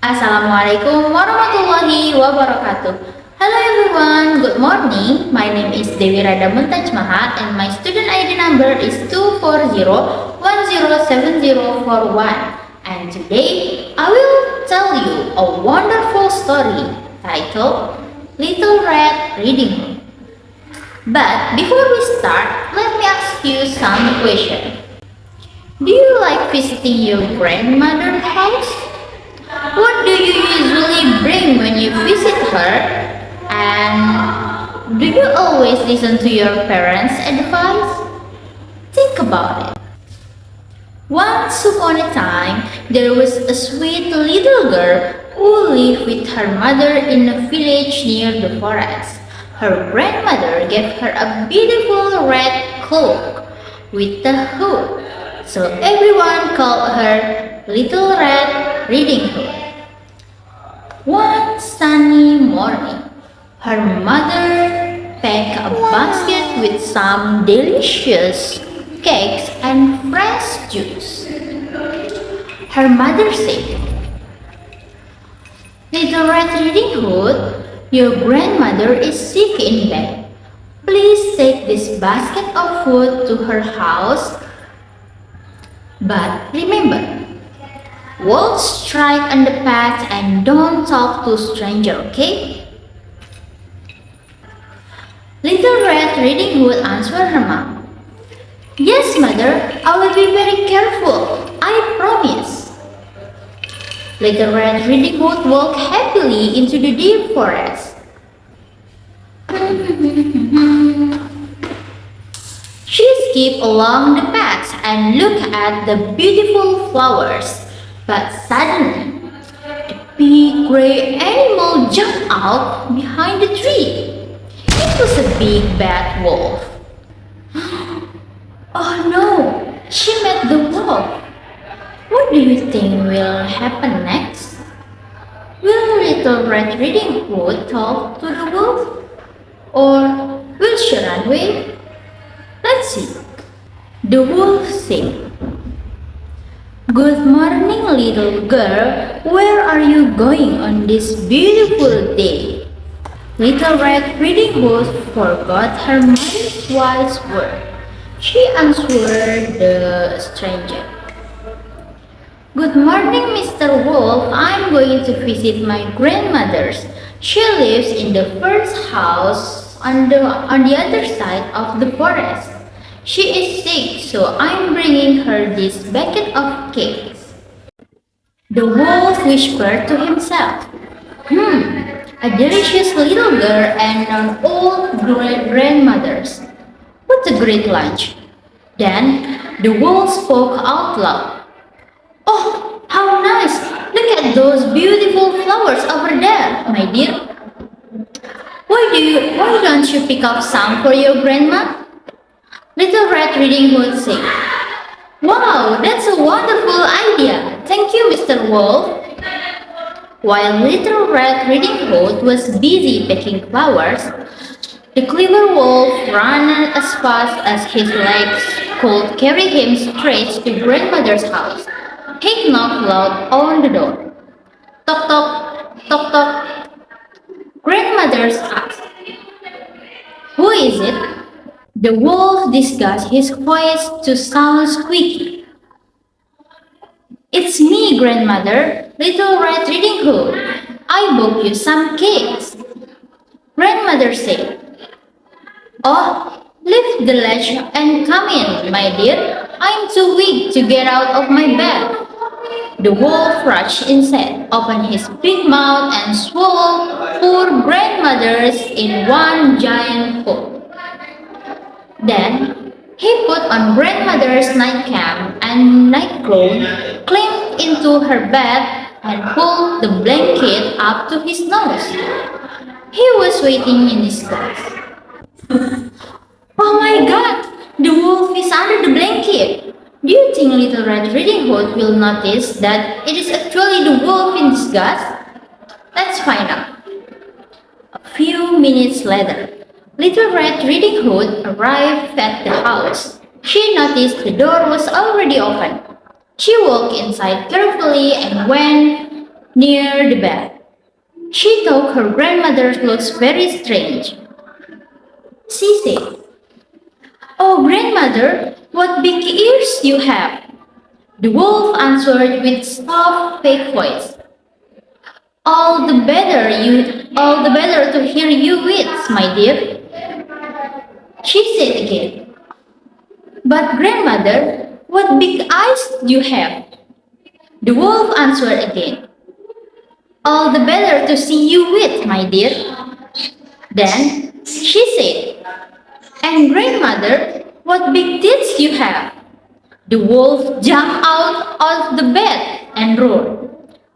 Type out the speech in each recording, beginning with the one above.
Assalamualaikum warahmatullahi wabarakatuh. Hello everyone, good morning. My name is Dewi Rada Muntaj Mahat and my student ID number is 240107041. And today I will tell you a wonderful story titled Little Red Riding Hood. But before we start, let me ask you some questions. Do you like visiting your grandmother's house? What do you usually bring when you visit her? And do you always listen to your parents' advice? Think about it. Once upon a time, there was a sweet little girl who lived with her mother in a village near the forest. Her grandmother gave her a beautiful red cloak with a hood, so everyone called her Little Red Riding Hood. One sunny morning, her mother packed a basket with some delicious cakes and fresh juice. Her mother said, Little Red Riding Hood, your grandmother is sick in bed. Please take this basket of food to her house. But remember, won't strike on the path and don't talk to stranger, okay? Little Red Riding Hood answered her mom. Yes, mother, I will be very careful. I promise. Little Red Riding Hood walked happily into the deep forest. She skipped along the path and looked at the beautiful flowers. But suddenly, a big gray animal jumped out behind the tree. It was a big bad wolf. Oh no, she met the wolf. What do you think will happen next? Will Little Red Riding Hood talk to the wolf? Or will she run away? Let's see. The wolf said, Good morning, little girl. Where are you going on this beautiful day? Little Red Riding Hood forgot her mother's wise word. She answered the stranger. Good morning, Mr. Wolf. I'm going to visit my grandmother's. She lives in the first house on the other side of the forest. She is sick, so I'm bringing her this bucket of cakes. The wolf whispered to himself, a delicious little girl and an old grandmother's. What a great lunch. Then the wolf spoke out loud. Oh, how nice! Look at those beautiful flowers over there, my dear. Why don't you pick up some for your grandma? Little Red Riding Hood said, Wow, that's a wonderful idea. Thank you, Mr. Wolf. While Little Red Riding Hood was busy picking flowers, the clever wolf ran as fast as his legs could carry him straight to grandmother's house. He knocked loud on the door. Toc toc, toc toc. Grandmother asked, Who is it? The wolf disguised his voice to sound squeaky. It's me, grandmother, Little Red Riding Hood. I bought you some cakes. Grandmother said, Oh, lift the latch and come in, my dear. I'm too weak to get out of my bed. The wolf rushed inside, opened his big mouth, and swallowed poor grandmother's in one giant pull. Then he put on grandmother's nightcap and nightgown, climbed into her bed, and pulled the blanket up to his nose. He was waiting in disguise. Oh my god! The wolf is under the blanket! Do you think Little Red Riding Hood will notice that it is actually the wolf in disguise? Let's find out. A few minutes later, Little Red Riding Hood arrived at the house. She noticed the door was already open. She walked inside carefully and went near the bed. She thought her grandmother looks very strange. She said, "Oh, grandmother, what big ears you have!" The wolf answered with soft, fake voice. All the better to hear you with, my dear," she said again. "But grandmother, what big eyes you have!" The wolf answered again. "All the better to see you with, my dear." Then she said, "And grandmother, what big teeth you have!" The wolf jumped out of the bed and roared,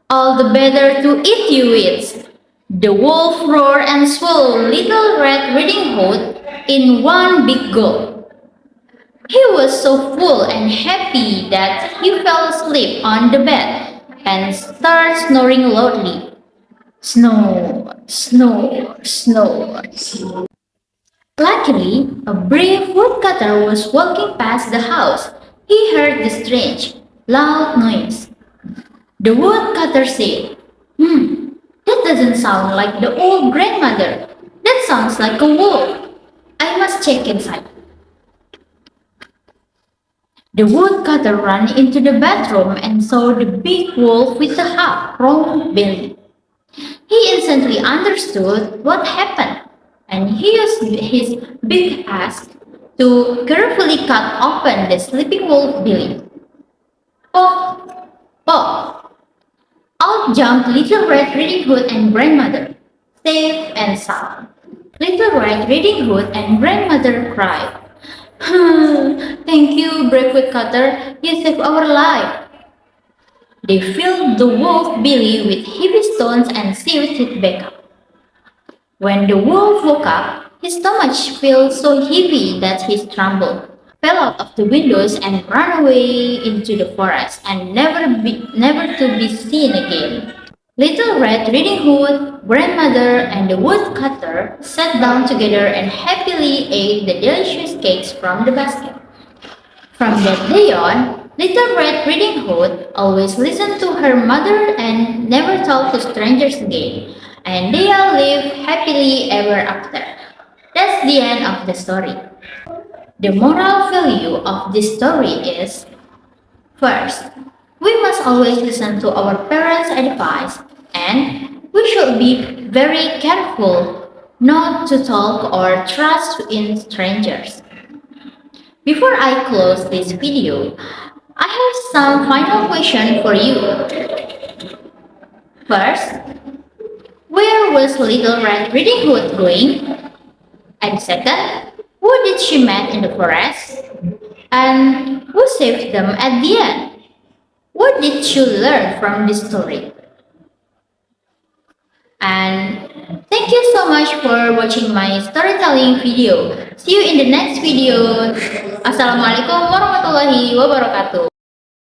"All the better to eat you with." The wolf roared and swallowed Little Red Riding Hood in one big gulp. He was so full and happy that he fell asleep on the bed and started snoring loudly. Snore, snore, snore. Luckily, a brave woodcutter was walking past the house. He heard the strange, loud noise. The woodcutter said, that doesn't sound like the old grandmother. That sounds like a wolf. I must check inside." The woodcutter ran into the bathroom and saw the big wolf with a half round belly. He instantly understood what happened, and he used his big axe to carefully cut open the sleeping wolf belly. Pop, pop! Out jumped Little Red Riding Hood and grandmother, safe and sound. Little Red Riding Hood and grandmother cried, "Thank you, brave woodcutter, you saved our life." They filled the wolf belly with heavy stones and sewed it back up. When the wolf woke up, his stomach felt so heavy that he stumbled, fell out of the windows, and ran away into the forest and never to be seen again. Little Red Riding Hood, grandmother, and the woodcutter sat down together and happily ate the delicious cakes from the basket. From that day on, Little Red Riding Hood always listened to her mother and never talked to strangers again, and they all lived happily ever after. That's the end of the story. The moral value of this story is: first, we must always listen to our parents' advice, and we should be very careful not to talk or trust in strangers. Before I close this video, I have some final question for you. First, where was Little Red Riding Hood going? And second, who did she meet in the forest? And who saved them at the end? What did you learn from this story? And thank you so much for watching my storytelling video. See you in the next video. Assalamualaikum warahmatullahi wabarakatuh.